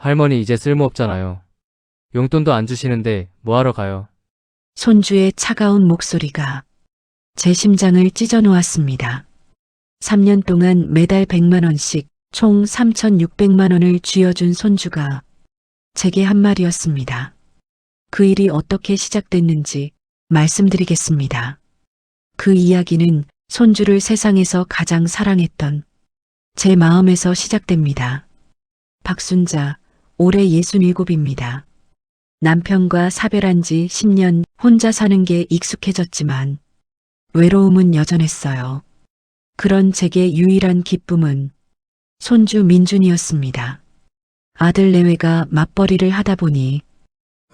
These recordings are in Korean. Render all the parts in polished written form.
할머니 이제 쓸모없잖아요. 용돈도 안 주시는데 뭐하러 가요? 손주의 차가운 목소리가 제 심장을 찢어 놓았습니다. 3년 동안 매달 100만 원씩 총 3,600만 원을 쥐어준 손주가 제게 한 말이었습니다. 그 일이 어떻게 시작됐는지 말씀드리겠습니다. 그 이야기는 손주를 세상에서 가장 사랑했던 제 마음에서 시작됩니다. 박순자, 올해 67입니다. 남편과 사별한 지 10년 혼자 사는 게 익숙해졌지만 외로움은 여전했어요. 그런 제게 유일한 기쁨은 손주 민준이었습니다. 아들 내외가 맞벌이를 하다 보니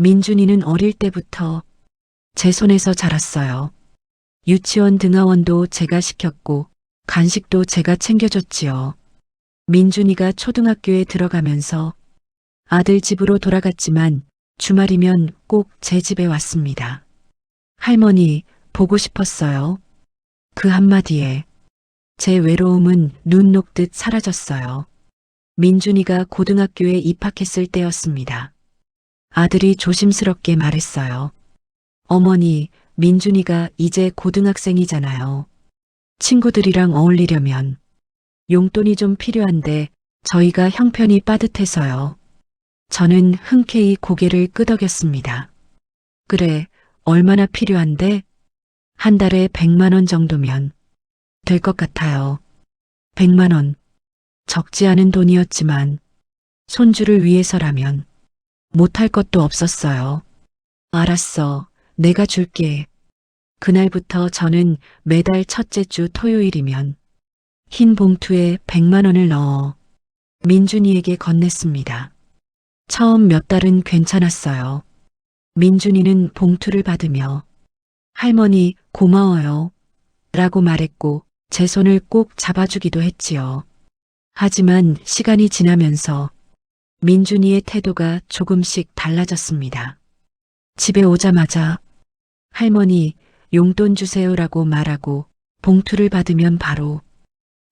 민준이는 어릴 때부터 제 손에서 자랐어요. 유치원 등하원도 제가 시켰고 간식도 제가 챙겨줬지요. 민준이가 초등학교에 들어가면서 아들 집으로 돌아갔지만 주말이면 꼭 제 집에 왔습니다. 할머니, 보고 싶었어요. 그 한마디에 제 외로움은 눈 녹듯 사라졌어요. 민준이가 고등학교에 입학했을 때였습니다. 아들이 조심스럽게 말했어요. 어머니, 민준이가 이제 고등학생이잖아요. 친구들이랑 어울리려면 용돈이 좀 필요한데 저희가 형편이 빠듯해서요. 저는 흔쾌히 고개를 끄덕였습니다. 그래, 얼마나 필요한데? 한 달에 100만 원 정도면 될 것 같아요. 100만 원. 적지 않은 돈이었지만 손주를 위해서라면 못할 것도 없었어요. 알았어. 내가 줄게. 그날부터 저는 매달 첫째 주 토요일이면 흰 봉투에 100만 원을 넣어 민준이에게 건넸습니다. 처음 몇 달은 괜찮았어요. 민준이는 봉투를 받으며 할머니 고마워요 라고 말했고 제 손을 꼭 잡아주기도 했지요. 하지만 시간이 지나면서 민준이의 태도가 조금씩 달라졌습니다. 집에 오자마자 할머니 용돈 주세요라고 말하고 봉투를 받으면 바로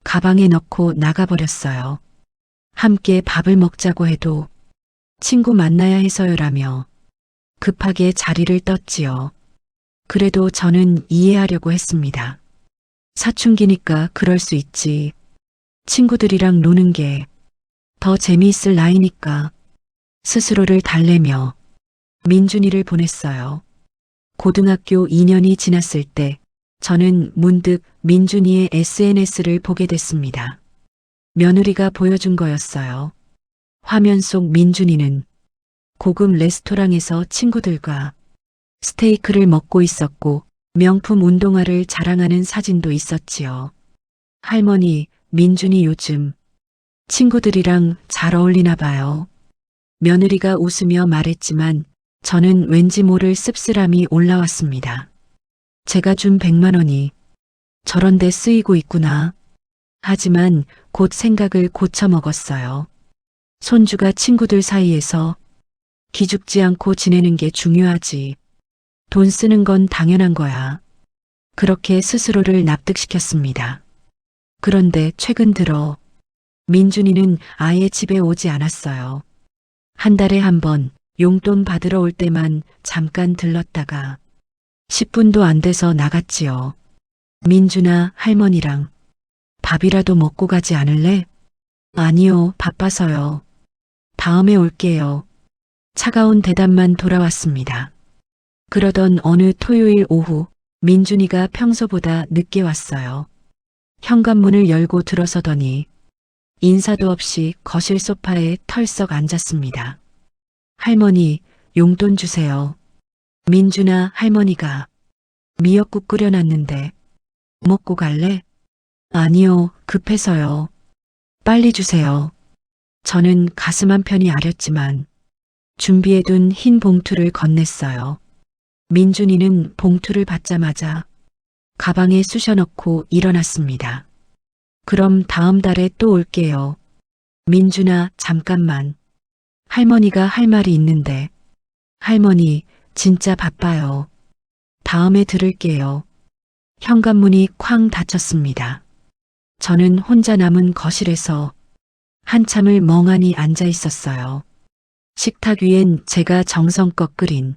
가방에 넣고 나가버렸어요. 함께 밥을 먹자고 해도 친구 만나야 해서요라며 급하게 자리를 떴지요. 그래도 저는 이해하려고 했습니다. 사춘기니까 그럴 수 있지. 친구들이랑 노는 게 더 재미있을 나이니까 스스로를 달래며 민준이를 보냈어요. 고등학교 2년이 지났을 때 저는 문득 민준이의 SNS를 보게 됐습니다. 며느리가 보여준 거였어요. 화면 속 민준이는 고급 레스토랑에서 친구들과 스테이크를 먹고 있었고 명품 운동화를 자랑하는 사진도 있었지요. 할머니, 민준이 요즘 친구들이랑 잘 어울리나 봐요. 며느리가 웃으며 말했지만 저는 왠지 모를 씁쓸함이 올라왔습니다. 제가 준 100만 원이 저런 데 쓰이고 있구나. 하지만 곧 생각을 고쳐먹었어요. 손주가 친구들 사이에서 기죽지 않고 지내는 게 중요하지. 돈 쓰는 건 당연한 거야. 그렇게 스스로를 납득시켰습니다. 그런데 최근 들어 민준이는 아예 집에 오지 않았어요. 한 달에 한 번 용돈 받으러 올 때만 잠깐 들렀다가 10분도 안 돼서 나갔지요. 민준아, 할머니랑 밥이라도 먹고 가지 않을래? 아니요, 바빠서요. 다음에 올게요. 차가운 대답만 돌아왔습니다. 그러던 어느 토요일 오후 민준이가 평소보다 늦게 왔어요. 현관문을 열고 들어서더니 인사도 없이 거실 소파에 털썩 앉았습니다. 할머니, 용돈 주세요. 민준아, 할머니가 미역국 끓여놨는데 먹고 갈래? 아니요, 급해서요. 빨리 주세요. 저는 가슴 한편이 아렸지만 준비해둔 흰 봉투를 건넸어요. 민준이는 봉투를 받자마자 가방에 쑤셔넣고 일어났습니다. 그럼 다음 달에 또 올게요. 민준아, 잠깐만. 할머니가 할 말이 있는데. 할머니, 진짜 바빠요. 다음에 들을게요. 현관문이 쾅 닫혔습니다. 저는 혼자 남은 거실에서 한참을 멍하니 앉아 있었어요. 식탁 위엔 제가 정성껏 끓인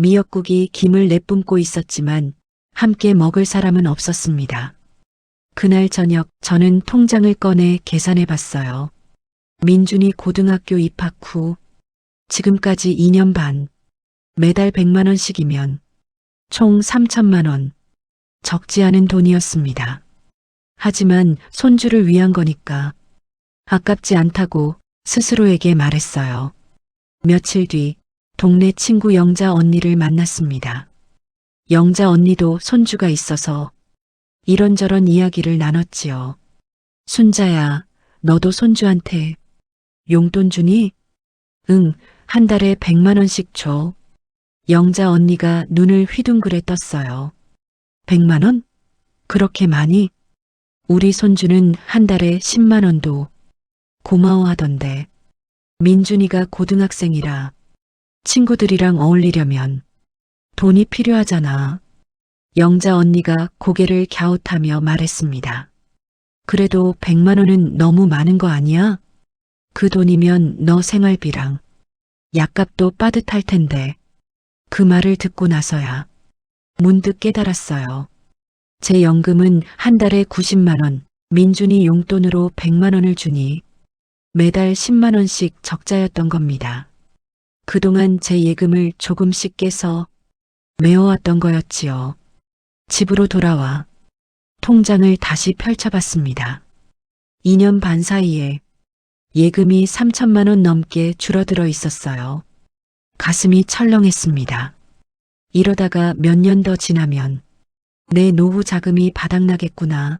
미역국이 김을 내뿜고 있었지만 함께 먹을 사람은 없었습니다. 그날 저녁 저는 통장을 꺼내 계산해 봤어요. 민준이 고등학교 입학 후 지금까지 2년 반, 매달 100만 원씩이면 총 3천만 원. 적지 않은 돈이었습니다. 하지만 손주를 위한 거니까 아깝지 않다고 스스로에게 말했어요. 며칠 뒤 동네 친구 영자 언니를 만났습니다. 영자 언니도 손주가 있어서 이런저런 이야기를 나눴지요. 순자야, 너도 손주한테 용돈 주니? 응, 한 달에 100만 원씩 줘. 영자 언니가 눈을 휘둥그레 떴어요. 100만 원? 그렇게 많이? 우리 손주는 한 달에 10만 원도 고마워하던데. 민준이가 고등학생이라 친구들이랑 어울리려면 돈이 필요하잖아. 영자 언니가 고개를 갸웃하며 말했습니다. 그래도 100만 원은 너무 많은 거 아니야? 그 돈이면 너 생활비랑 약값도 빠듯할 텐데. 그 말을 듣고 나서야 문득 깨달았어요. 제 연금은 한 달에 90만 원, 민준이 용돈으로 100만 원을 주니 매달 10만 원씩 적자였던 겁니다. 그동안 제 예금을 조금씩 깨서 메워왔던 거였지요. 집으로 돌아와 통장을 다시 펼쳐봤습니다. 2년 반 사이에 예금이 3천만 원 넘게 줄어들어 있었어요. 가슴이 철렁했습니다. 이러다가 몇 년 더 지나면 내 노후 자금이 바닥나겠구나.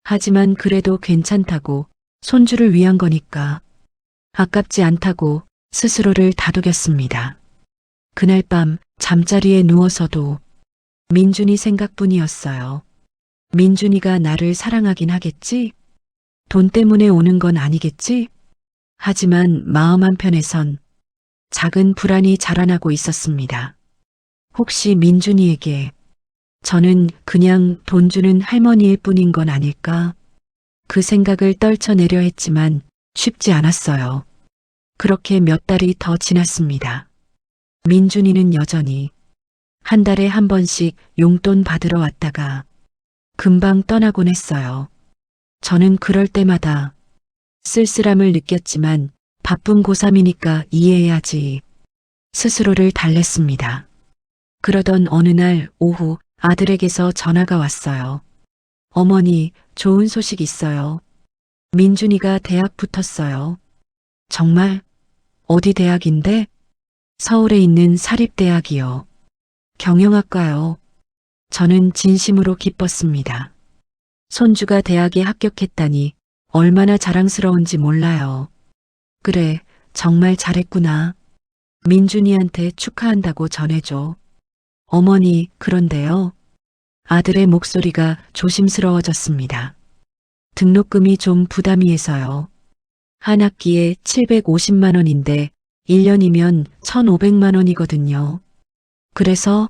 하지만 그래도 괜찮다고, 손주를 위한 거니까 아깝지 않다고 스스로를 다독였습니다. 그날 밤 잠자리에 누워서도 민준이 생각뿐이었어요. 민준이가 나를 사랑하긴 하겠지? 돈 때문에 오는 건 아니겠지? 하지만 마음 한편에선 작은 불안이 자라나고 있었습니다. 혹시 민준이에게 저는 그냥 돈 주는 할머니일 뿐인 건 아닐까? 그 생각을 떨쳐내려 했지만 쉽지 않았어요. 그렇게 몇 달이 더 지났습니다. 민준이는 여전히 한 달에 한 번씩 용돈 받으러 왔다가 금방 떠나곤 했어요. 저는 그럴 때마다 쓸쓸함을 느꼈지만 바쁜 고3이니까 이해해야지 스스로를 달랬습니다. 그러던 어느 날 오후 아들에게서 전화가 왔어요. 어머니, 좋은 소식 있어요. 민준이가 대학 붙었어요. 정말? 어디 대학인데? 서울에 있는 사립대학이요. 경영학과요. 저는 진심으로 기뻤습니다. 손주가 대학에 합격했다니 얼마나 자랑스러운지 몰라요. 그래, 정말 잘했구나. 민준이한테 축하한다고 전해줘. 어머니, 그런데요. 아들의 목소리가 조심스러워졌습니다. 등록금이 좀 부담이해서요. 한 학기에 750만 원인데 1년이면 1,500만 원이거든요. 그래서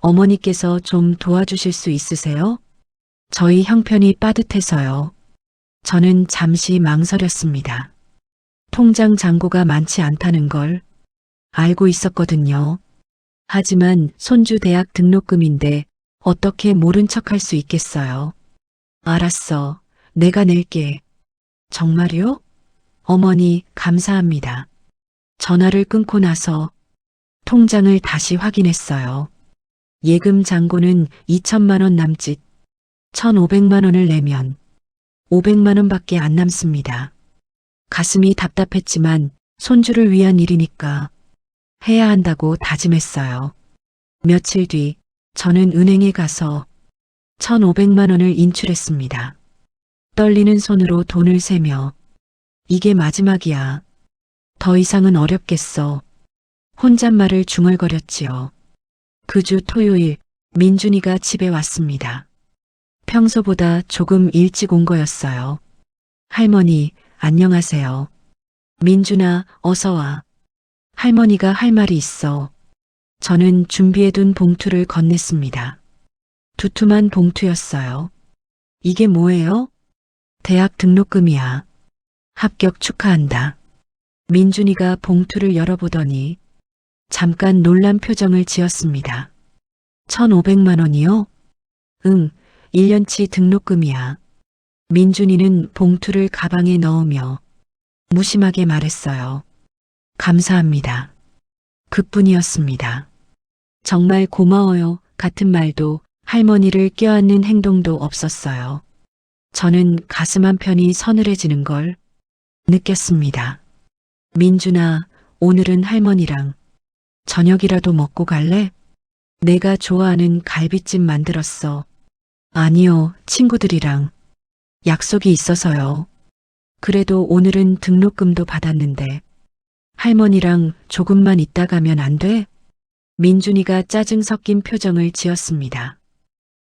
어머니께서 좀 도와주실 수 있으세요? 저희 형편이 빠듯해서요. 저는 잠시 망설였습니다. 통장 잔고가 많지 않다는 걸 알고 있었거든요. 하지만 손주 대학 등록금인데 어떻게 모른 척할 수 있겠어요. 알았어. 내가 낼게. 정말요? 어머니, 감사합니다. 전화를 끊고 나서 통장을 다시 확인했어요. 예금 잔고는 2천만 원 남짓, 1,500만 원을 내면 500만 원밖에 안 남습니다. 가슴이 답답했지만 손주를 위한 일이니까 해야 한다고 다짐했어요. 며칠 뒤 저는 은행에 가서 1,500만 원을 인출했습니다. 떨리는 손으로 돈을 세며 이게 마지막이야. 더 이상은 어렵겠어. 혼잣말을 중얼거렸지요. 그 주 토요일 민준이가 집에 왔습니다. 평소보다 조금 일찍 온 거였어요. 할머니, 안녕하세요. 민준아, 어서 와. 할머니가 할 말이 있어. 저는 준비해둔 봉투를 건넸습니다. 두툼한 봉투였어요. 이게 뭐예요? 대학 등록금이야. 합격 축하한다. 민준이가 봉투를 열어보더니 잠깐 놀란 표정을 지었습니다. 1,500만 원이요? 응, 1년치 등록금이야. 민준이는 봉투를 가방에 넣으며 무심하게 말했어요. 감사합니다. 그뿐이었습니다. 정말 고마워요 같은 말도 할머니를 껴안는 행동도 없었어요. 저는 가슴 한편이 서늘해지는 걸 느꼈습니다. 민준아, 오늘은 할머니랑 저녁이라도 먹고 갈래? 내가 좋아하는 갈비찜 만들었어. 아니요, 친구들이랑 약속이 있어서요. 그래도 오늘은 등록금도 받았는데 할머니랑 조금만 있다 가면 안 돼? 민준이가 짜증 섞인 표정을 지었습니다.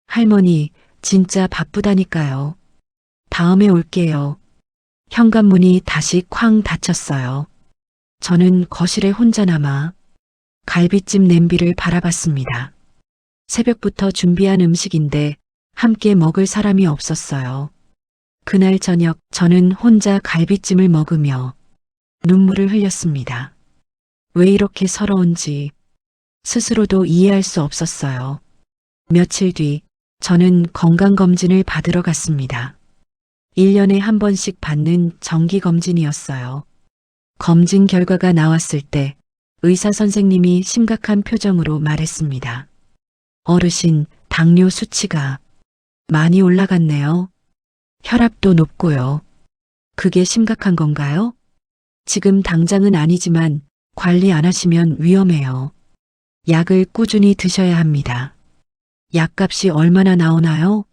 할머니, 진짜 바쁘다니까요. 다음에 올게요. 현관문이 다시 쾅 닫혔어요. 저는 거실에 혼자 남아 갈비찜 냄비를 바라봤습니다. 새벽부터 준비한 음식인데 함께 먹을 사람이 없었어요. 그날 저녁 저는 혼자 갈비찜을 먹으며 눈물을 흘렸습니다. 왜 이렇게 서러운지 스스로도 이해할 수 없었어요. 며칠 뒤 저는 건강검진을 받으러 갔습니다. 1년에 한 번씩 받는 정기검진이었어요. 검진 결과가 나왔을 때 의사 선생님이 심각한 표정으로 말했습니다. 어르신, 당뇨 수치가 많이 올라갔네요. 혈압도 높고요. 그게 심각한 건가요? 지금 당장은 아니지만 관리 안 하시면 위험해요. 약을 꾸준히 드셔야 합니다. 약값이 얼마나 나오나요?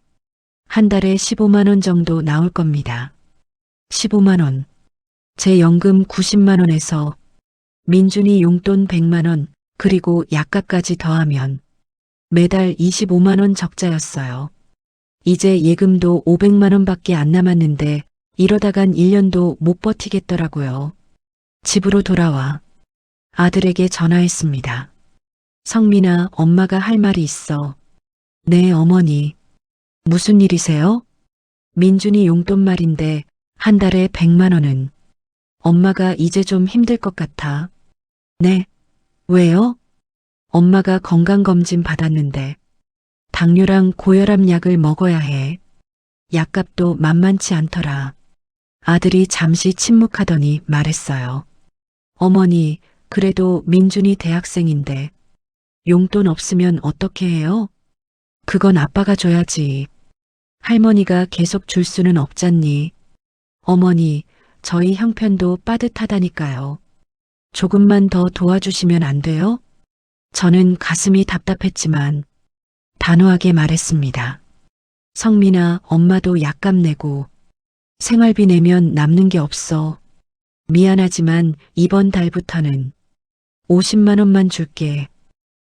한 달에 15만 원 정도 나올 겁니다. 15만 원. 제 연금 90만 원에서 민준이 용돈 100만 원 그리고 약값까지 더하면 매달 25만 원 적자였어요. 이제 예금도 500만 원밖에 안 남았는데 이러다간 1년도 못 버티겠더라고요. 집으로 돌아와 아들에게 전화했습니다. 성민아, 엄마가 할 말이 있어. 네, 어머니. 무슨 일이세요? 민준이 용돈 말인데 한 달에 100만 원은 엄마가 이제 좀 힘들 것 같아. 네. 왜요? 엄마가 건강검진 받았는데 당뇨랑 고혈압 약을 먹어야 해. 약값도 만만치 않더라. 아들이 잠시 침묵하더니 말했어요. 어머니, 그래도 민준이 대학생인데 용돈 없으면 어떻게 해요? 그건 아빠가 줘야지. 할머니가 계속 줄 수는 없잖니. 어머니, 저희 형편도 빠듯하다니까요. 조금만 더 도와주시면 안 돼요? 저는 가슴이 답답했지만 단호하게 말했습니다. 성민아, 엄마도 약값 내고 생활비 내면 남는 게 없어. 미안하지만 이번 달부터는 50만 원만 줄게.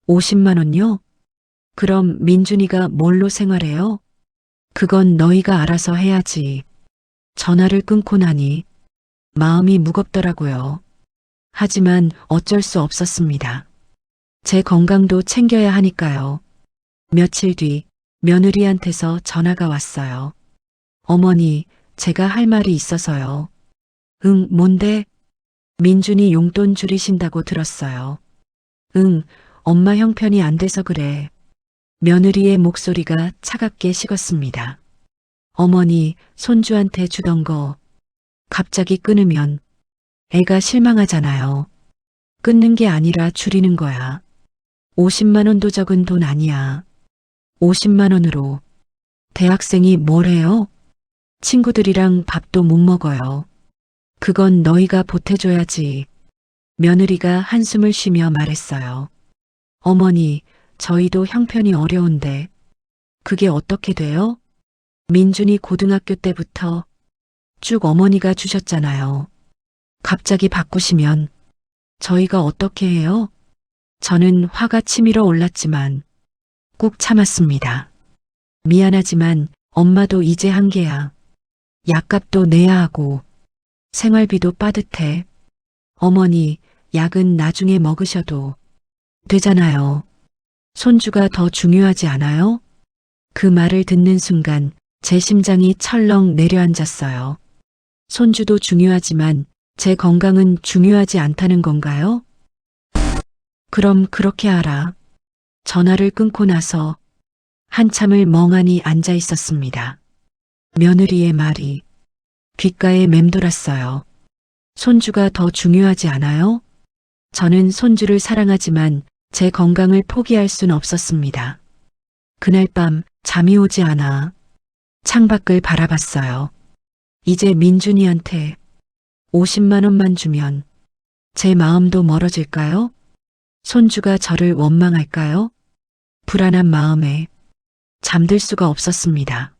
50만 원요? 그럼 민준이가 뭘로 생활해요? 그건 너희가 알아서 해야지. 전화를 끊고 나니 마음이 무겁더라고요. 하지만 어쩔 수 없었습니다. 제 건강도 챙겨야 하니까요. 며칠 뒤 며느리한테서 전화가 왔어요. 어머니, 제가 할 말이 있어서요. 응, 뭔데? 민준이 용돈 줄이신다고 들었어요. 응, 엄마 형편이 안 돼서 그래. 며느리의 목소리가 차갑게 식었습니다. 어머니, 손주한테 주던 거 갑자기 끊으면 애가 실망하잖아요. 끊는 게 아니라 줄이는 거야. 50만 원도 적은 돈 아니야. 50만 원으로 대학생이 뭘 해요? 친구들이랑 밥도 못 먹어요. 그건 너희가 보태줘야지. 며느리가 한숨을 쉬며 말했어요. 어머니, 저희도 형편이 어려운데 그게 어떻게 돼요? 민준이 고등학교 때부터 쭉 어머니가 주셨잖아요. 갑자기 바꾸시면 저희가 어떻게 해요? 저는 화가 치밀어 올랐지만 꾹 참았습니다. 미안하지만 엄마도 이제 한계야. 약값도 내야 하고 생활비도 빠듯해. 어머니, 약은 나중에 먹으셔도 되잖아요. 손주가 더 중요하지 않아요? 그 말을 듣는 순간 제 심장이 철렁 내려앉았어요. 손주도 중요하지만 제 건강은 중요하지 않다는 건가요? 그럼 그렇게 하라. 전화를 끊고 나서 한참을 멍하니 앉아 있었습니다. 며느리의 말이 귓가에 맴돌았어요. 손주가 더 중요하지 않아요? 저는 손주를 사랑하지만 제 건강을 포기할 순 없었습니다. 그날 밤 잠이 오지 않아 창밖을 바라봤어요. 이제 민준이한테 50만 원만 주면 제 마음도 멀어질까요? 손주가 저를 원망할까요? 불안한 마음에 잠들 수가 없었습니다.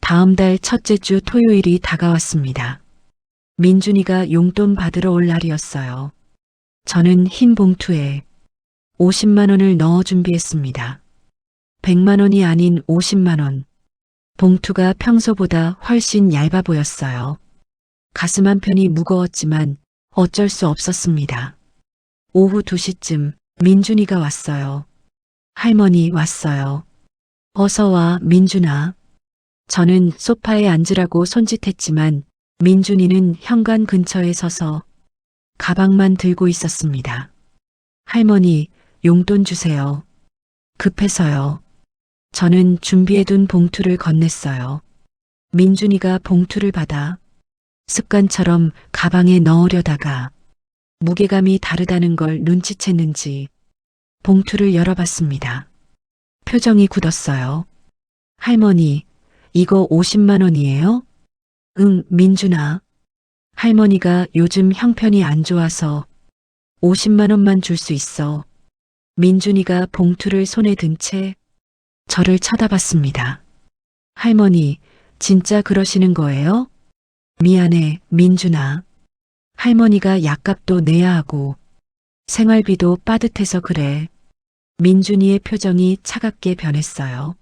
다음 달 첫째 주 토요일이 다가왔습니다. 민준이가 용돈 받으러 올 날이었어요. 저는 흰 봉투에 50만 원을 넣어 준비했습니다. 100만 원이 아닌 50만 원. 봉투가 평소보다 훨씬 얇아 보였어요. 가슴 한편이 무거웠지만 어쩔 수 없었습니다. 오후 2시쯤 민준이가 왔어요. 할머니 왔어요. 어서 와, 민준아. 저는 소파에 앉으라고 손짓했지만 민준이는 현관 근처에 서서 가방만 들고 있었습니다. 할머니, 용돈 주세요. 급해서요. 저는 준비해둔 봉투를 건넸어요. 민준이가 봉투를 받아 습관처럼 가방에 넣으려다가 무게감이 다르다는 걸 눈치챘는지 봉투를 열어봤습니다. 표정이 굳었어요. 할머니, 이거 50만 원이에요? 응, 민준아. 할머니가 요즘 형편이 안 좋아서 50만 원만 줄 수 있어. 민준이가 봉투를 손에 든 채 저를 쳐다봤습니다. 할머니, 진짜 그러시는 거예요? 미안해, 민준아. 할머니가 약값도 내야 하고 생활비도 빠듯해서 그래. 민준이의 표정이 차갑게 변했어요.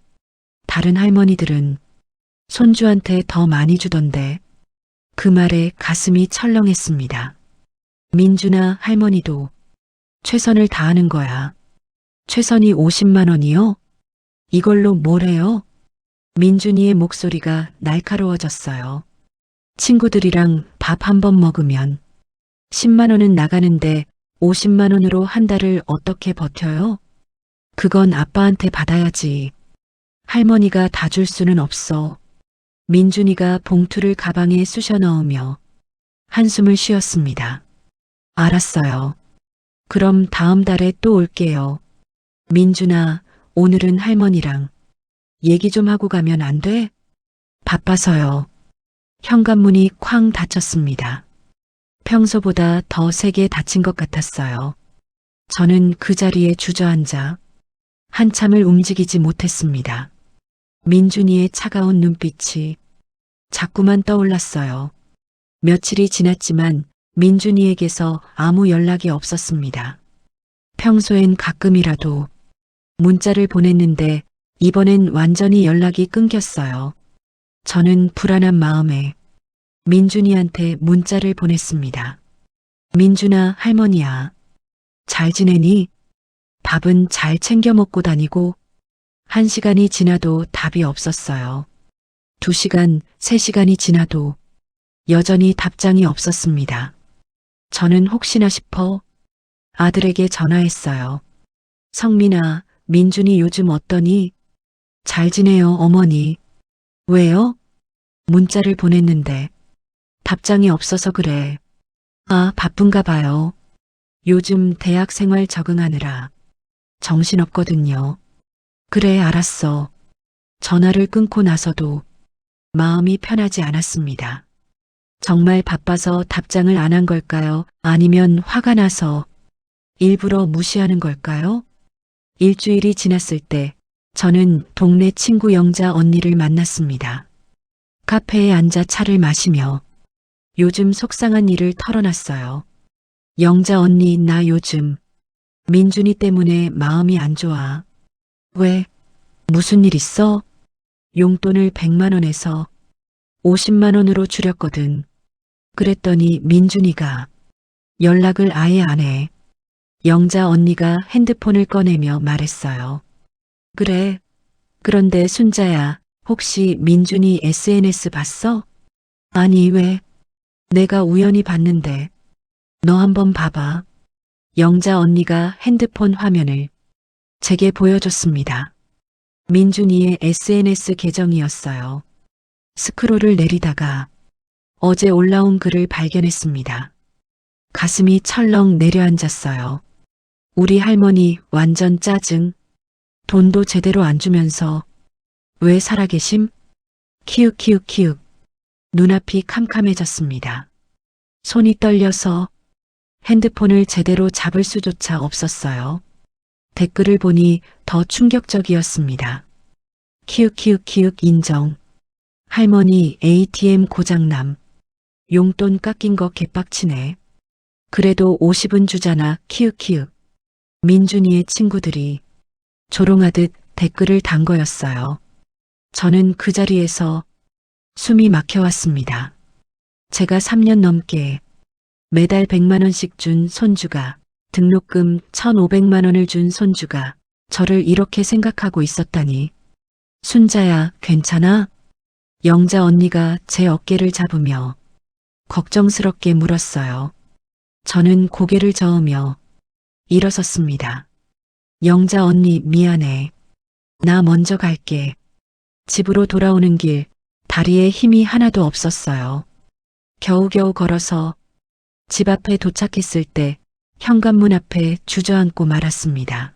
다른 할머니들은 손주한테 더 많이 주던데 그 말에 가슴이 철렁했습니다. 민준아, 할머니도 최선을 다하는 거야. 최선이 50만 원이요? 이걸로 뭘 해요? 민준이의 목소리가 날카로워졌어요. 친구들이랑 밥 한 번 먹으면 10만 원은 나가는데 50만 원으로 한 달을 어떻게 버텨요? 그건 아빠한테 받아야지. 할머니가 다 줄 수는 없어. 민준이가 봉투를 가방에 쑤셔 넣으며 한숨을 쉬었습니다. 알았어요. 그럼 다음 달에 또 올게요. 민준아, 오늘은 할머니랑 얘기 좀 하고 가면 안 돼? 바빠서요. 현관문이 쾅 닫혔습니다. 평소보다 더 세게 닫힌 것 같았어요. 저는 그 자리에 주저앉아 한참을 움직이지 못했습니다. 민준이의 차가운 눈빛이 자꾸만 떠올랐어요. 며칠이 지났지만 민준이에게서 아무 연락이 없었습니다. 평소엔 가끔이라도 문자를 보냈는데 이번엔 완전히 연락이 끊겼어요. 저는 불안한 마음에 민준이한테 문자를 보냈습니다. 민준아, 할머니야. 잘 지내니? 밥은 잘 챙겨 먹고 다니고? 1시간이 지나도 답이 없었어요. 2시간, 3시간이 지나도 여전히 답장이 없었습니다. 저는 혹시나 싶어 아들에게 전화했어요. 성민아, 민준이 요즘 어떠니? 잘 지내요, 어머니. 왜요? 문자를 보냈는데 답장이 없어서 그래. 아, 바쁜가 봐요. 요즘 대학 생활 적응하느라 정신없거든요. 그래, 알았어. 전화를 끊고 나서도 마음이 편하지 않았습니다. 정말 바빠서 답장을 안 한 걸까요? 아니면 화가 나서 일부러 무시하는 걸까요? 일주일이 지났을 때 저는 동네 친구 영자 언니를 만났습니다. 카페에 앉아 차를 마시며 요즘 속상한 일을 털어놨어요. 영자 언니, 나 요즘 민준이 때문에 마음이 안 좋아. 왜? 무슨 일 있어? 용돈을 100만 원에서 50만 원으로 줄였거든. 그랬더니 민준이가 연락을 아예 안 해. 영자 언니가 핸드폰을 꺼내며 말했어요. 그래. 그런데 순자야, 혹시 민준이 SNS 봤어? 아니, 왜? 내가 우연히 봤는데 너 한번 봐봐. 영자 언니가 핸드폰 화면을 제게 보여줬습니다. 민준이의 SNS 계정이었어요. 스크롤을 내리다가 어제 올라온 글을 발견했습니다. 가슴이 철렁 내려앉았어요. 우리 할머니 완전 짜증. 돈도 제대로 안 주면서 왜 살아계심? 키읔키읔키읔. 눈앞이 캄캄해졌습니다. 손이 떨려서 핸드폰을 제대로 잡을 수조차 없었어요. 댓글을 보니 더 충격적이었습니다. 키읔키읔키읔 인정. 할머니 ATM 고장남. 용돈 깎인 거 개빡치네. 그래도 50은 주잖아. 키읔키읔. 민준이의 친구들이 조롱하듯 댓글을 단 거였어요. 저는 그 자리에서 숨이 막혀왔습니다. 제가 3년 넘게 매달 100만 원씩 준 손주가, 등록금 1,500만 원을 준 손주가 저를 이렇게 생각하고 있었다니. 순자야, 괜찮아? 영자 언니가 제 어깨를 잡으며 걱정스럽게 물었어요. 저는 고개를 저으며 일어섰습니다. 영자 언니 미안해. 나 먼저 갈게. 집으로 돌아오는 길 다리에 힘이 하나도 없었어요. 겨우겨우 걸어서 집 앞에 도착했을 때 현관문 앞에 주저앉고 말았습니다.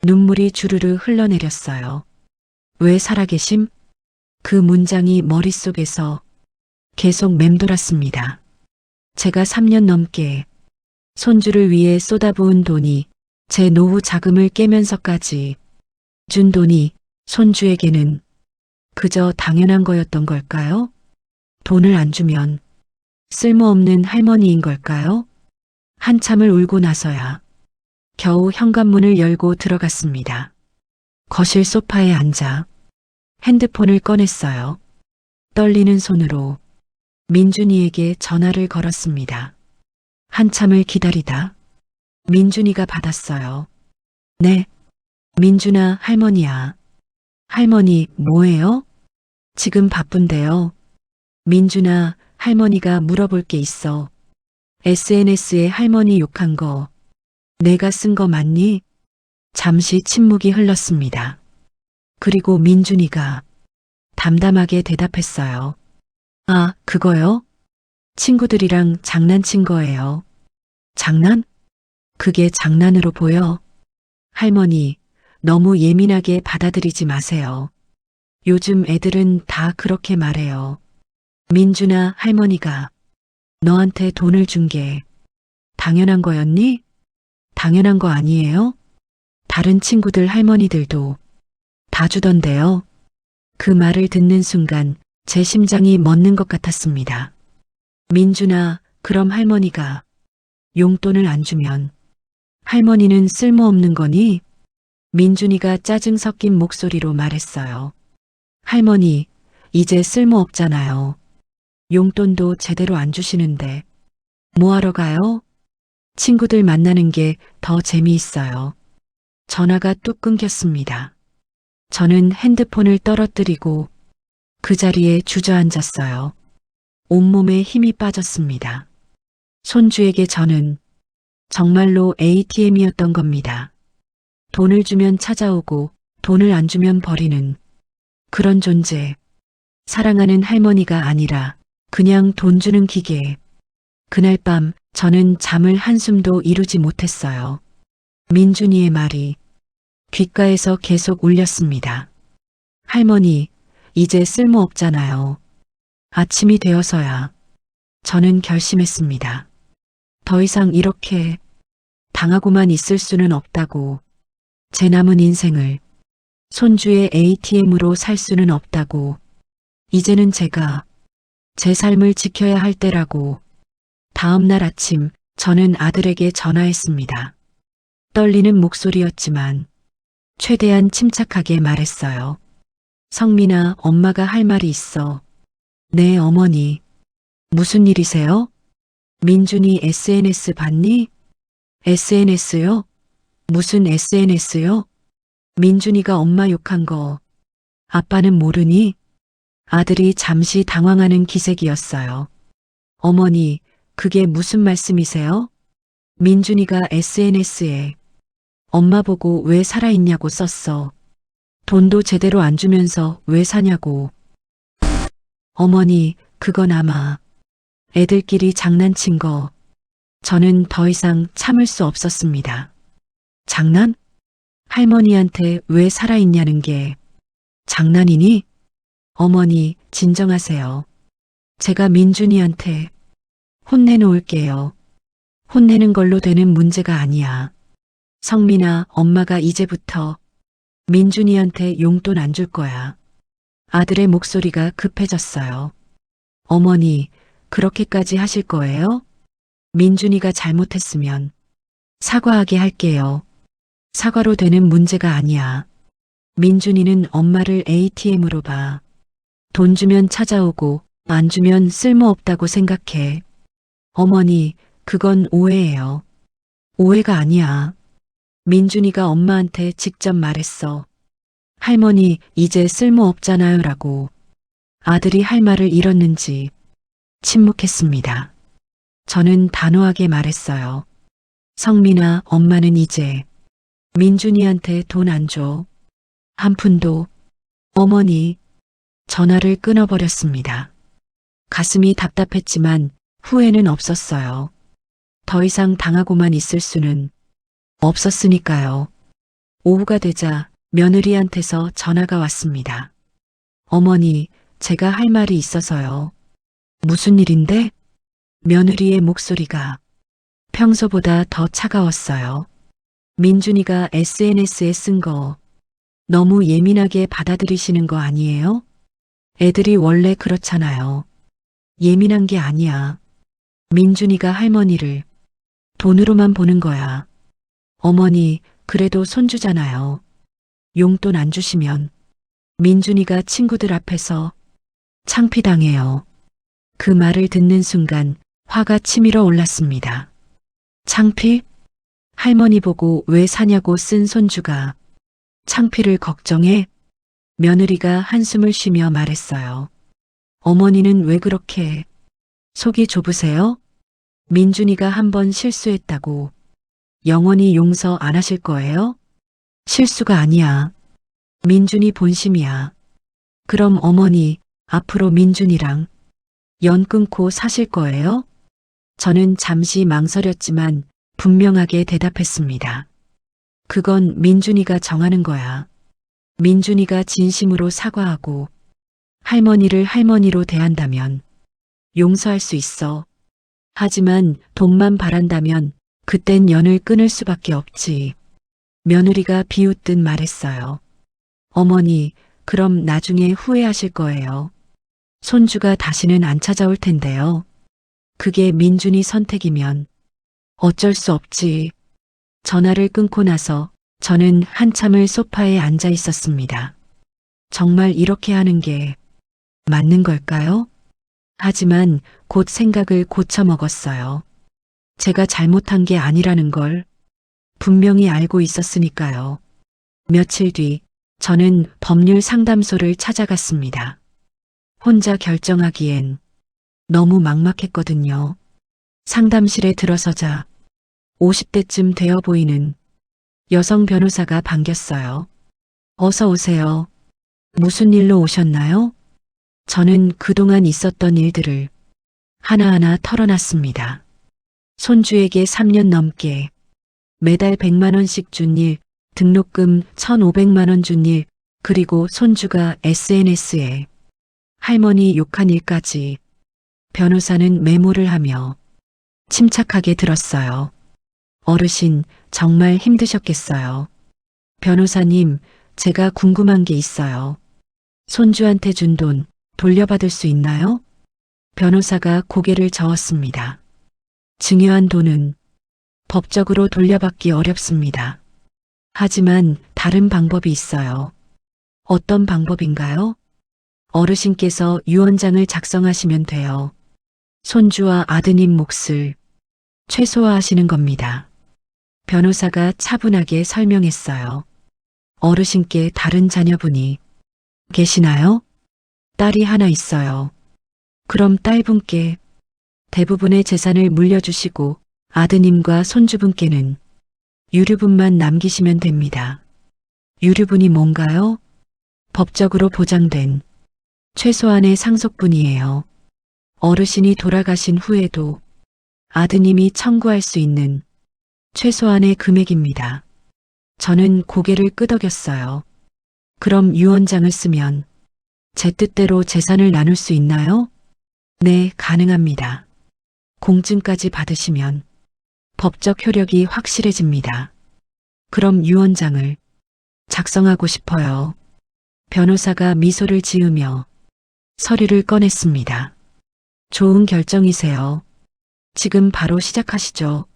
눈물이 주르르 흘러내렸어요. 왜 살아계심? 그 문장이 머릿속에서 계속 맴돌았습니다. 제가 3년 넘게 손주를 위해 쏟아부은 돈이 제 노후 자금을 깨면서까지 준 돈이 손주에게는 그저 당연한 거였던 걸까요? 돈을 안 주면 쓸모없는 할머니인 걸까요? 한참을 울고 나서야 겨우 현관문을 열고 들어갔습니다. 거실 소파에 앉아 핸드폰을 꺼냈어요. 떨리는 손으로 민준이에게 전화를 걸었습니다. 한참을 기다리다 민준이가 받았어요. 네, 민준아, 할머니야. 할머니, 뭐해요? 지금 바쁜데요. 민준아, 할머니가 물어볼 게 있어. SNS에 할머니 욕한 거 내가 쓴 거 맞니? 잠시 침묵이 흘렀습니다. 그리고 민준이가 담담하게 대답했어요. 아, 그거요? 친구들이랑 장난친 거예요. 장난? 그게 장난으로 보여? 할머니, 너무 예민하게 받아들이지 마세요. 요즘 애들은 다 그렇게 말해요. 민준아, 할머니가 너한테 돈을 준 게 당연한 거였니? 당연한 거 아니에요? 다른 친구들 할머니들도 다 주던데요. 그 말을 듣는 순간 제 심장이 멎는 것 같았습니다. 민준아, 그럼 할머니가 용돈을 안 주면 할머니는 쓸모없는 거니? 민준이가 짜증 섞인 목소리로 말했어요. 할머니, 이제 쓸모없잖아요. 용돈도 제대로 안 주시는데 뭐하러 가요? 친구들 만나는 게 더 재미있어요. 전화가 뚝 끊겼습니다. 저는 핸드폰을 떨어뜨리고 그 자리에 주저앉았어요. 온몸에 힘이 빠졌습니다. 손주에게 저는 정말로 ATM이었던 겁니다. 돈을 주면 찾아오고 돈을 안 주면 버리는 그런 존재. 사랑하는 할머니가 아니라 그냥 돈 주는 기계. 그날 밤 저는 잠을 한숨도 이루지 못했어요. 민준이의 말이 귓가에서 계속 울렸습니다. 할머니, 이제 쓸모없잖아요. 아침이 되어서야 저는 결심했습니다. 더 이상 이렇게 당하고만 있을 수는 없다고. 제 남은 인생을 손주의 ATM으로 살 수는 없다고. 이제는 제가 제 삶을 지켜야 할 때라고. 다음 날 아침 저는 아들에게 전화했습니다. 떨리는 목소리였지만 최대한 침착하게 말했어요. 성민아, 엄마가 할 말이 있어. 네, 어머니. 무슨 일이세요? 민준이 SNS 봤니? SNS요? 무슨 SNS요? 민준이가 엄마 욕한 거 아빠는 모르니? 아들이 잠시 당황하는 기색이었어요. 어머니, 그게 무슨 말씀이세요? 민준이가 SNS에 엄마 보고 왜 살아있냐고 썼어. 돈도 제대로 안 주면서 왜 사냐고. 어머니, 그건 아마 애들끼리 장난친 거. 저는 더 이상 참을 수 없었습니다. 장난? 할머니한테 왜 살아있냐는 게 장난이니? 어머니, 진정하세요. 제가 민준이한테 혼내놓을게요. 혼내는 걸로 되는 문제가 아니야. 성민아, 엄마가 이제부터 민준이한테 용돈 안 줄 거야. 아들의 목소리가 급해졌어요. 어머니, 그렇게까지 하실 거예요? 민준이가 잘못했으면 사과하게 할게요. 사과로 되는 문제가 아니야. 민준이는 엄마를 ATM으로 봐. 돈 주면 찾아오고 안 주면 쓸모없다고 생각해. 어머니, 그건 오해예요. 오해가 아니야. 민준이가 엄마한테 직접 말했어. 할머니, 이제 쓸모없잖아요 라고. 아들이 할 말을 잃었는지 침묵했습니다. 저는 단호하게 말했어요. 성민아, 엄마는 이제 민준이한테 돈 안 줘. 한 푼도. 어머니, 전화를 끊어버렸습니다. 가슴이 답답했지만 후회는 없었어요. 더 이상 당하고만 있을 수는 없었으니까요. 오후가 되자 며느리한테서 전화가 왔습니다. 어머니, 제가 할 말이 있어서요. 무슨 일인데? 며느리의 목소리가 평소보다 더 차가웠어요. 민준이가 SNS에 쓴 거 너무 예민하게 받아들이시는 거 아니에요? 애들이 원래 그렇잖아요. 예민한 게 아니야. 민준이가 할머니를 돈으로만 보는 거야. 어머니, 그래도 손주잖아요. 용돈 안 주시면 민준이가 친구들 앞에서 창피당해요. 그 말을 듣는 순간 화가 치밀어 올랐습니다. 창피? 할머니 보고 왜 사냐고 쓴 손주가 창피를 걱정해? 며느리가 한숨을 쉬며 말했어요. 어머니는 왜 그렇게 속이 좁으세요? 민준이가 한번 실수했다고 영원히 용서 안 하실 거예요? 실수가 아니야. 민준이 본심이야. 그럼 어머니, 앞으로 민준이랑 연 끊고 사실 거예요? 저는 잠시 망설였지만 분명하게 대답했습니다. 그건 민준이가 정하는 거야. 민준이가 진심으로 사과하고 할머니를 할머니로 대한다면 용서할 수 있어. 하지만 돈만 바란다면 그땐 연을 끊을 수밖에 없지. 며느리가 비웃듯 말했어요. 어머니, 그럼 나중에 후회하실 거예요. 손주가 다시는 안 찾아올 텐데요. 그게 민준이 선택이면 어쩔 수 없지. 전화를 끊고 나서 저는 한참을 소파에 앉아 있었습니다. 정말 이렇게 하는 게 맞는 걸까요? 하지만 곧 생각을 고쳐먹었어요. 제가 잘못한 게 아니라는 걸 분명히 알고 있었으니까요. 며칠 뒤 저는 법률 상담소를 찾아갔습니다. 혼자 결정하기엔 너무 막막했거든요. 상담실에 들어서자 50대쯤 되어 보이는 여성 변호사가 반겼어요. 어서 오세요. 무슨 일로 오셨나요? 저는 그동안 있었던 일들을 하나하나 털어놨습니다. 손주에게 3년 넘게 매달 100만 원씩 준 일, 등록금 1,500만 원 준 일, 그리고 손주가 SNS에 할머니 욕한 일까지 변호사는 메모를 하며 침착하게 들었어요. 어르신, 정말 힘드셨겠어요. 변호사님, 제가 궁금한 게 있어요. 손주한테 준 돈 돌려받을 수 있나요? 변호사가 고개를 저었습니다. 증여한 돈은 법적으로 돌려받기 어렵습니다. 하지만 다른 방법이 있어요. 어떤 방법인가요? 어르신께서 유언장을 작성하시면 돼요. 손주와 아드님 몫을 최소화하시는 겁니다. 변호사가 차분하게 설명했어요. 어르신께 다른 자녀분이 계시나요? 딸이 하나 있어요. 그럼 딸분께 대부분의 재산을 물려주시고 아드님과 손주분께는 유류분만 남기시면 됩니다. 유류분이 뭔가요? 법적으로 보장된 최소한의 상속분이에요. 어르신이 돌아가신 후에도 아드님이 청구할 수 있는 최소한의 금액입니다. 저는 고개를 끄덕였어요. 그럼 유언장을 쓰면 제 뜻대로 재산을 나눌 수 있나요? 네, 가능합니다. 공증까지 받으시면 법적 효력이 확실해집니다. 그럼 유언장을 작성하고 싶어요. 변호사가 미소를 지으며 서류를 꺼냈습니다. 좋은 결정이세요. 지금 바로 시작하시죠.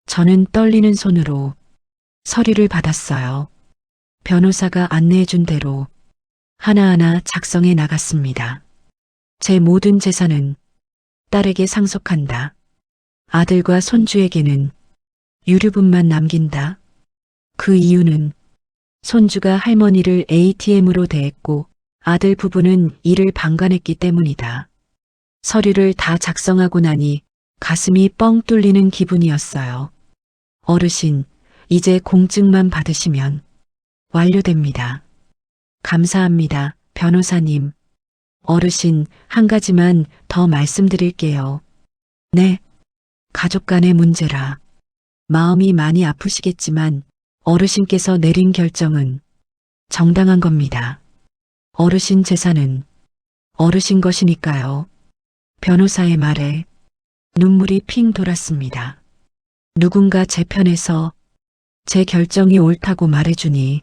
저는 떨리는 손으로 서류를 받았어요. 변호사가 안내해준 대로 하나하나 작성해 나갔습니다. 제 모든 재산은 딸에게 상속한다. 아들과 손주에게는 유류분만 남긴다. 그 이유는 손주가 할머니를 ATM으로 대했고 아들 부부는 이를 방관했기 때문이다. 서류를 다 작성하고 나니 가슴이 뻥 뚫리는 기분이었어요. 어르신, 이제 공증만 받으시면 완료됩니다. 감사합니다, 변호사님. 어르신, 한 가지만 더 말씀드릴게요. 네, 가족 간의 문제라 마음이 많이 아프시겠지만 어르신께서 내린 결정은 정당한 겁니다. 어르신 재산은 어르신 것이니까요. 변호사의 말에 눈물이 핑 돌았습니다. 누군가 제 편에서 제 결정이 옳다고 말해주니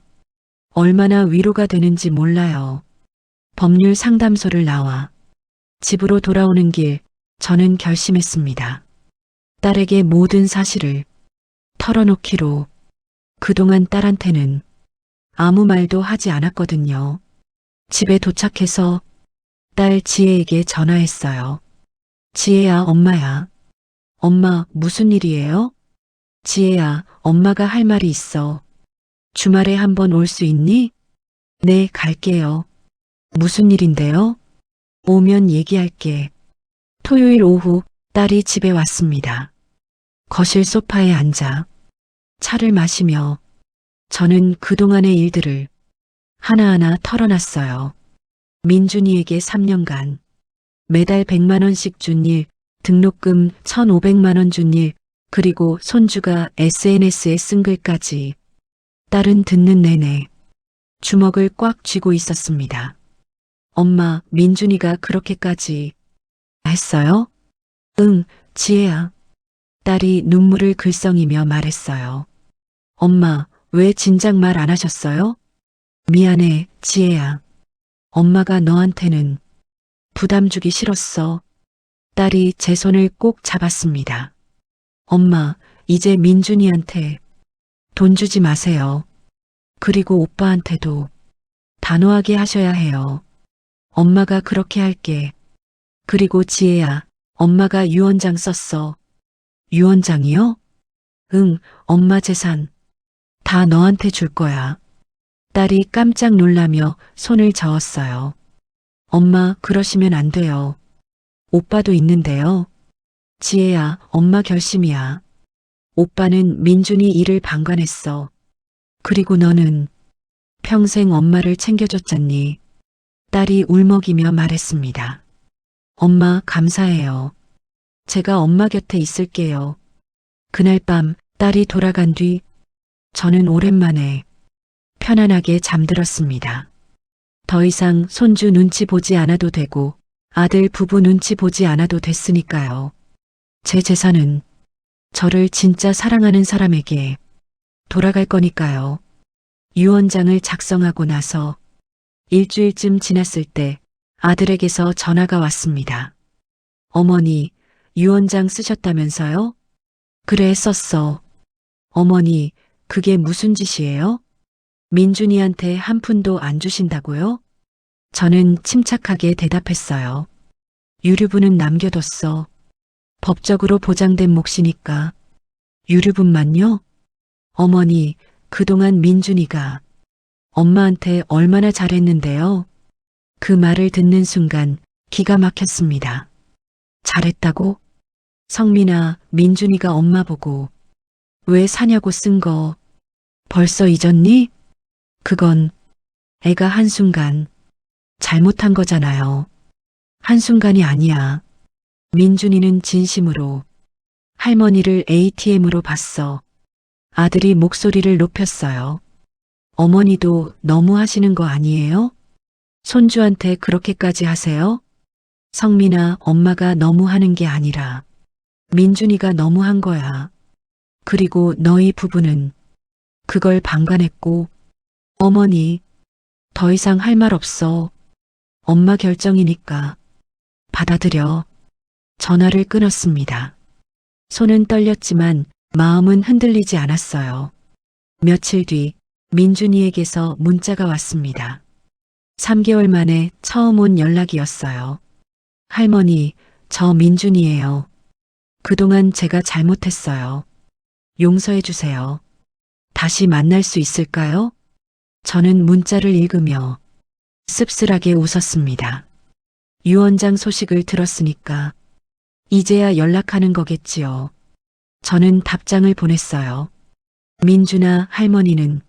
얼마나 위로가 되는지 몰라요. 법률 상담소를 나와 집으로 돌아오는 길 저는 결심했습니다. 딸에게 모든 사실을 털어놓기로. 그동안 딸한테는 아무 말도 하지 않았거든요. 집에 도착해서 딸 지혜에게 전화했어요. 지혜야, 엄마야. 엄마, 무슨 일이에요? 지혜야, 엄마가 할 말이 있어. 주말에 한번 올 수 있니? 네, 갈게요. 무슨 일인데요? 오면 얘기할게. 토요일 오후 딸이 집에 왔습니다. 거실 소파에 앉아 차를 마시며 저는 그동안의 일들을 하나하나 털어놨어요. 민준이에게 3년간 매달 100만 원씩 준 일, 등록금 1,500만 원 준 일, 그리고 손주가 SNS에 쓴 글까지. 딸은 듣는 내내 주먹을 꽉 쥐고 있었습니다. 엄마, 민준이가 그렇게까지 했어요? 응, 지혜야. 딸이 눈물을 글썽이며 말했어요. 엄마, 왜 진작 말 안 하셨어요? 미안해, 지혜야. 엄마가 너한테는 부담 주기 싫었어. 딸이 제 손을 꼭 잡았습니다. 엄마, 이제 민준이한테 돈 주지 마세요. 그리고 오빠한테도 단호하게 하셔야 해요. 엄마가 그렇게 할게. 그리고 지혜야, 엄마가 유언장 썼어. 유언장이요? 응, 엄마 재산 다 너한테 줄 거야. 딸이 깜짝 놀라며 손을 저었어요. 엄마, 그러시면 안 돼요. 오빠도 있는데요. 지혜야, 엄마 결심이야. 오빠는 민준이 일을 방관했어. 그리고 너는 평생 엄마를 챙겨줬잖니. 딸이 울먹이며 말했습니다. 엄마, 감사해요. 제가 엄마 곁에 있을게요. 그날 밤 딸이 돌아간 뒤 저는 오랜만에 편안하게 잠들었습니다. 더 이상 손주 눈치 보지 않아도 되고 아들 부부 눈치 보지 않아도 됐으니까요. 제 재산은 저를 진짜 사랑하는 사람에게 돌아갈 거니까요. 유언장을 작성하고 나서 일주일쯤 지났을 때 아들에게서 전화가 왔습니다. 어머니, 유언장 쓰셨다면서요? 그래, 썼어. 어머니, 그게 무슨 짓이에요? 민준이한테 한 푼도 안 주신다고요? 저는 침착하게 대답했어요. 유류분은 남겨뒀어. 법적으로 보장된 몫이니까. 유류분만요? 어머니, 그동안 민준이가 엄마한테 얼마나 잘했는데요. 그 말을 듣는 순간 기가 막혔습니다. 잘했다고? 성민아, 민준이가 엄마 보고 왜 사냐고 쓴 거 벌써 잊었니? 그건 애가 한순간 잘못한 거잖아요. 한순간이 아니야. 민준이는 진심으로 할머니를 ATM으로 봤어. 아들이 목소리를 높였어요. 어머니도 너무 하시는 거 아니에요? 손주한테 그렇게까지 하세요? 성민아, 엄마가 너무 하는 게 아니라 민준이가 너무 한 거야. 그리고 너희 부부는 그걸 방관했고, 어머니, 더 이상 할 말 없어. 엄마 결정이니까 받아들여. 전화를 끊었습니다. 손은 떨렸지만 마음은 흔들리지 않았어요. 며칠 뒤 민준이에게서 문자가 왔습니다. 3개월 만에 처음 온 연락이었어요. 할머니, 저 민준이에요. 그동안 제가 잘못했어요. 용서해 주세요. 다시 만날 수 있을까요? 저는 문자를 읽으며 씁쓸하게 웃었습니다. 유언장 소식을 들었으니까 이제야 연락하는 거겠지요. 저는 답장을 보냈어요. 민준아, 할머니는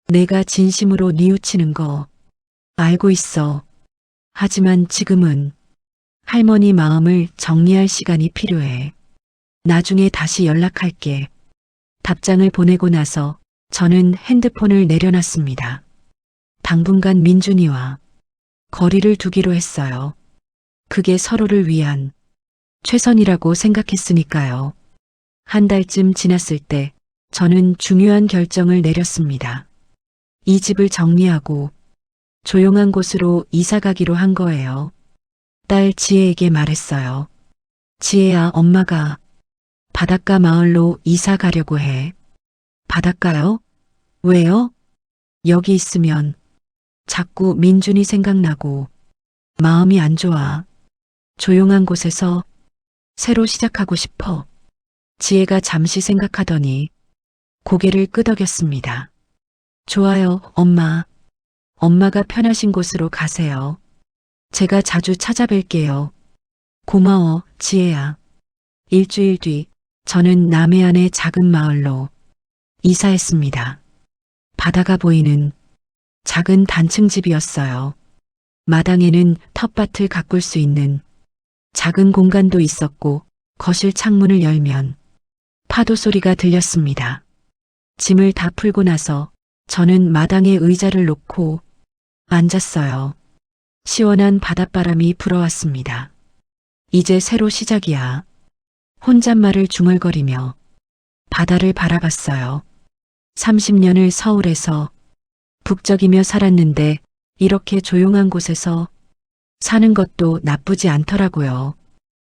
내가 진심으로 뉘우치는 거 알고 있어. 하지만 지금은 할머니 마음을 정리할 시간이 필요해. 나중에 다시 연락할게. 답장을 보내고 나서 저는 핸드폰을 내려놨습니다. 당분간 민준이와 거리를 두기로 했어요. 그게 서로를 위한 최선이라고 생각했으니까요. 한 달쯤 지났을 때 저는 중요한 결정을 내렸습니다. 이 집을 정리하고 조용한 곳으로 이사 가기로 한 거예요. 딸 지혜에게 말했어요. 지혜야, 엄마가 바닷가 마을로 이사 가려고 해. 바닷가요? 왜요? 여기 있으면 자꾸 민준이 생각나고 마음이 안 좋아. 조용한 곳에서 새로 시작하고 싶어. 지혜가 잠시 생각하더니 고개를 끄덕였습니다. 좋아요, 엄마. 엄마가 편하신 곳으로 가세요. 제가 자주 찾아뵐게요. 고마워, 지혜야. 일주일 뒤 저는 남해안의 작은 마을로 이사했습니다. 바다가 보이는 작은 단층 집이었어요. 마당에는 텃밭을 가꿀 수 있는 작은 공간도 있었고 거실 창문을 열면 파도 소리가 들렸습니다. 짐을 다 풀고 나서 저는 마당에 의자를 놓고 앉았어요. 시원한 바닷바람이 불어왔습니다. 이제 새로 시작이야. 혼잣말을 중얼거리며 바다를 바라봤어요. 30년을 서울에서 북적이며 살았는데 이렇게 조용한 곳에서 사는 것도 나쁘지 않더라고요.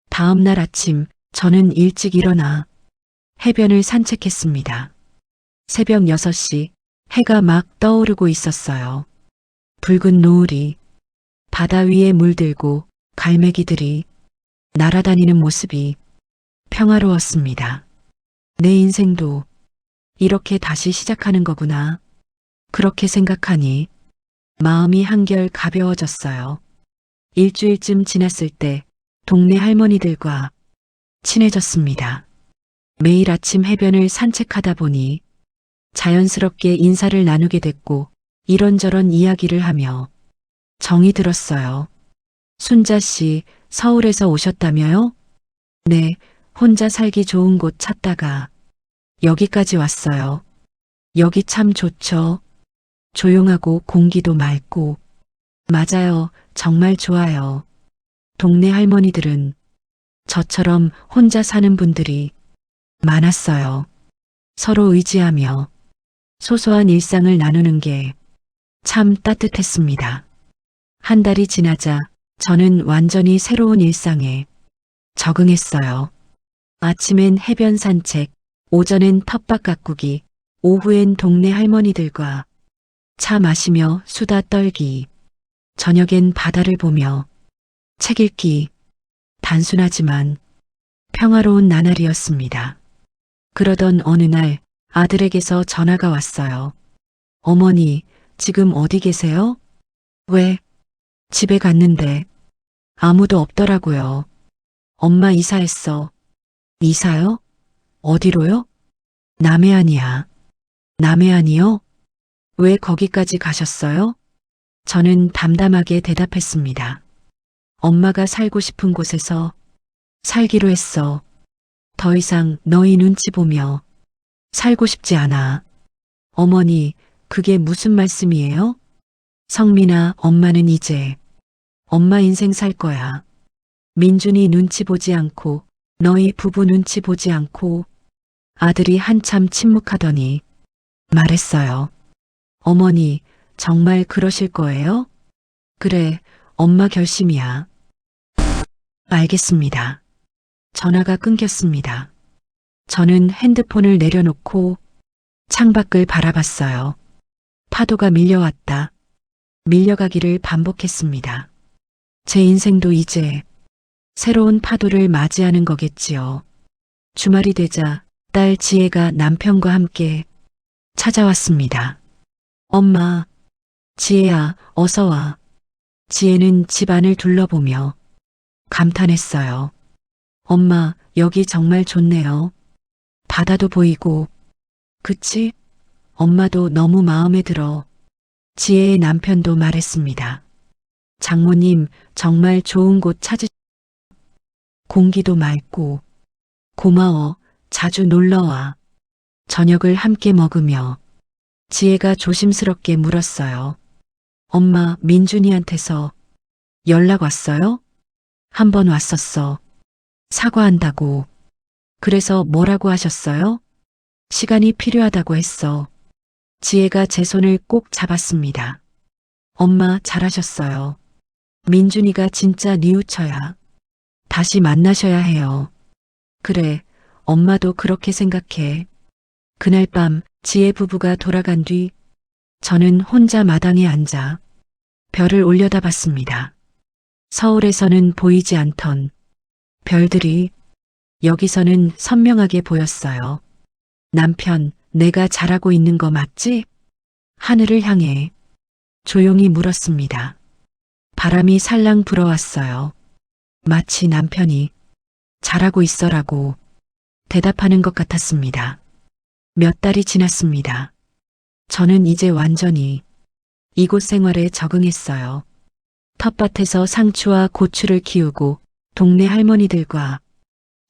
다음 날 아침 저는 일찍 일어나 해변을 산책했습니다. 새벽 6시 해가 막 떠오르고 있었어요. 붉은 노을이 바다 위에 물들고 갈매기들이 날아다니는 모습이 평화로웠습니다. 내 인생도 이렇게 다시 시작하는 거구나. 그렇게 생각하니 마음이 한결 가벼워졌어요. 일주일쯤 지났을 때 동네 할머니들과 친해졌습니다. 매일 아침 해변을 산책하다 보니 자연스럽게 인사를 나누게 됐고 이런저런 이야기를 하며 정이 들었어요. 순자 씨, 서울에서 오셨다며요? 네, 혼자 살기 좋은 곳 찾다가 여기까지 왔어요. 여기 참 좋죠. 조용하고 공기도 맑고. 맞아요, 정말 좋아요. 동네 할머니들은 저처럼 혼자 사는 분들이 많았어요. 서로 의지하며 소소한 일상을 나누는 게 참 따뜻했습니다. 한 달이 지나자 저는 완전히 새로운 일상에 적응했어요. 아침엔 해변 산책, 오전엔 텃밭 가꾸기, 오후엔 동네 할머니들과 차 마시며 수다 떨기, 저녁엔 바다를 보며 책 읽기. 단순하지만 평화로운 나날이었습니다. 그러던 어느 날 아들에게서 전화가 왔어요. 어머니, 지금 어디 계세요? 왜? 집에 갔는데 아무도 없더라고요. 엄마 이사했어. 이사요? 어디로요? 남해안이야. 남해안이요? 왜 거기까지 가셨어요? 저는 담담하게 대답했습니다. 엄마가 살고 싶은 곳에서 살기로 했어. 더 이상 너희 눈치 보며 살고 싶지 않아. 어머니, 그게 무슨 말씀이에요? 성민아, 엄마는 이제 엄마 인생 살 거야. 민준이 눈치 보지 않고 너희 부부 눈치 보지 않고 아들이 한참 침묵하더니 말했어요. 어머니, 정말 그러실 거예요? 그래, 엄마 결심이야. 알겠습니다. 전화가 끊겼습니다. 저는 핸드폰을 내려놓고 창밖을 바라봤어요. 파도가 밀려왔다. 밀려가기를 반복했습니다. 제 인생도 이제 새로운 파도를 맞이하는 거겠지요. 주말이 되자 딸 지혜가 남편과 함께 찾아왔습니다. 엄마, 지혜야, 어서 와. 지혜는 집안을 둘러보며 감탄했어요. 엄마, 여기 정말 좋네요. 바다도 보이고, 그치? 엄마도 너무 마음에 들어. 지혜의 남편도 말했습니다. 장모님, 정말 좋은 곳 찾으, 공기도 맑고, 고마워, 자주 놀러와. 저녁을 함께 먹으며 지혜가 조심스럽게 물었어요. 엄마, 민준이한테서 연락 왔어요? 한 번 왔었어. 사과한다고. 그래서 뭐라고 하셨어요? 시간이 필요하다고 했어. 지혜가 제 손을 꼭 잡았습니다. 엄마, 잘하셨어요. 민준이가 진짜 뉘우쳐야. 다시 만나셔야 해요. 그래, 엄마도 그렇게 생각해. 그날 밤 지혜 부부가 돌아간 뒤 저는 혼자 마당에 앉아 별을 올려다봤습니다. 서울에서는 보이지 않던 별들이 여기서는 선명하게 보였어요. 남편, 내가 잘하고 있는 거 맞지? 하늘을 향해 조용히 물었습니다. 바람이 살랑 불어왔어요. 마치 남편이 잘하고 있어라고 대답하는 것 같았습니다. 몇 달이 지났습니다. 저는 이제 완전히 이곳 생활에 적응했어요. 텃밭에서 상추와 고추를 키우고 동네 할머니들과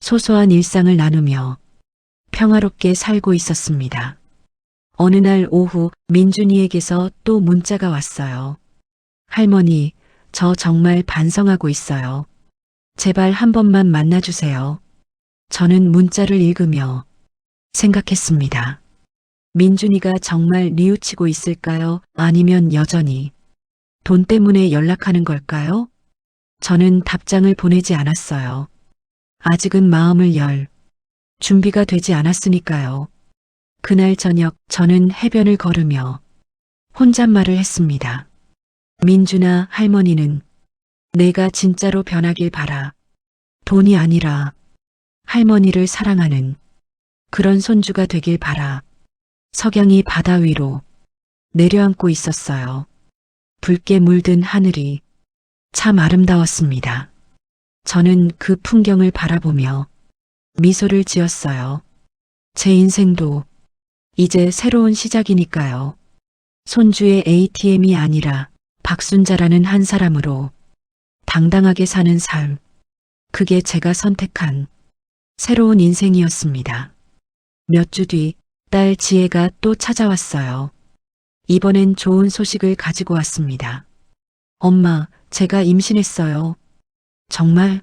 소소한 일상을 나누며 평화롭게 살고 있었습니다. 어느 날 오후 민준이에게서 또 문자가 왔어요. 할머니, 저 정말 반성하고 있어요. 제발 한 번만 만나주세요. 저는 문자를 읽으며 생각했습니다. 민준이가 정말 뉘우치고 있을까요? 아니면 여전히 돈 때문에 연락하는 걸까요? 저는 답장을 보내지 않았어요. 아직은 마음을 열 준비가 되지 않았으니까요. 그날 저녁 저는 해변을 걸으며 혼잣말을 했습니다. 민준아, 할머니는 내가 진짜로 변하길 바라. 돈이 아니라 할머니를 사랑하는 그런 손주가 되길 바라. 석양이 바다 위로 내려앉고 있었어요. 붉게 물든 하늘이 참 아름다웠습니다. 저는 그 풍경을 바라보며 미소를 지었어요. 제 인생도 이제 새로운 시작이니까요. 손주의 ATM이 아니라 박순자라는 한 사람으로 당당하게 사는 삶. 그게 제가 선택한 새로운 인생이었습니다. 몇 주 뒤 딸 지혜가 또 찾아왔어요. 이번엔 좋은 소식을 가지고 왔습니다. 엄마, 제가 임신했어요. 정말?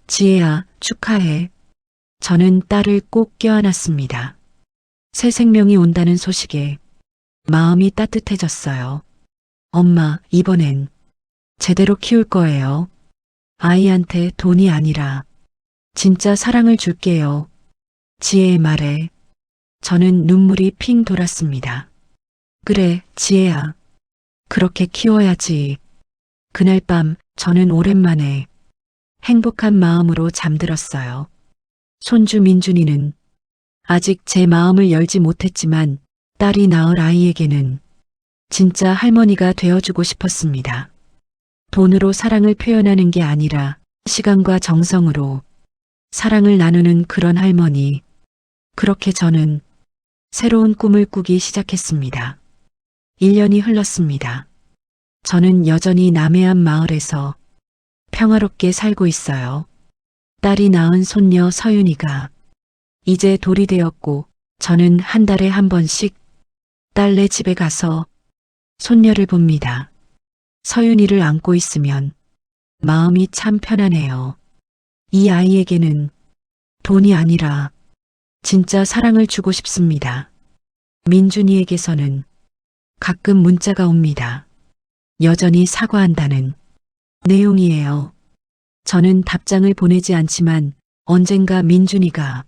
지혜야, 축하해. 저는 딸을 꼭 껴안았습니다. 새 생명이 온다는 소식에 마음이 따뜻해졌어요. 엄마, 이번엔 제대로 키울 거예요. 아이한테 돈이 아니라 진짜 사랑을 줄게요. 지혜의 말에 저는 눈물이 핑 돌았습니다. 그래, 지혜야. 그렇게 키워야지. 그날 밤 저는 오랜만에 행복한 마음으로 잠들었어요. 손주 민준이는 아직 제 마음을 열지 못했지만 딸이 낳을 아이에게는 진짜 할머니가 되어주고 싶었습니다. 돈으로 사랑을 표현하는 게 아니라 시간과 정성으로 사랑을 나누는 그런 할머니. 그렇게 저는 새로운 꿈을 꾸기 시작했습니다. 1년이 흘렀습니다. 저는 여전히 남해안 마을에서 평화롭게 살고 있어요. 딸이 낳은 손녀 서윤이가 이제 돌이 되었고 저는 한 달에 한 번씩 딸네 집에 가서 손녀를 봅니다. 서윤이를 안고 있으면 마음이 참 편안해요. 이 아이에게는 돈이 아니라 진짜 사랑을 주고 싶습니다. 민준이에게서는 가끔 문자가 옵니다. 여전히 사과한다는 내용이에요. 저는 답장을 보내지 않지만 언젠가 민준이가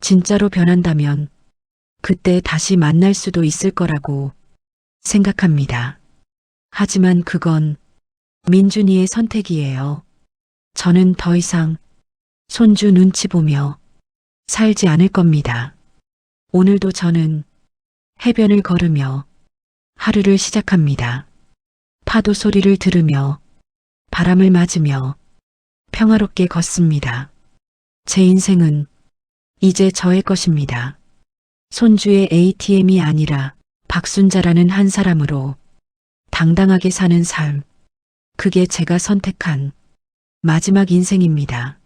진짜로 변한다면 그때 다시 만날 수도 있을 거라고 생각합니다. 하지만 그건 민준이의 선택이에요. 저는 더 이상 손주 눈치 보며 살지 않을 겁니다. 오늘도 저는 해변을 걸으며 하루를 시작합니다. 파도 소리를 들으며 바람을 맞으며 평화롭게 걷습니다. 제 인생은 이제 저의 것입니다. 손주의 ATM이 아니라 박순자라는 한 사람으로 당당하게 사는 삶. 그게 제가 선택한 마지막 인생입니다.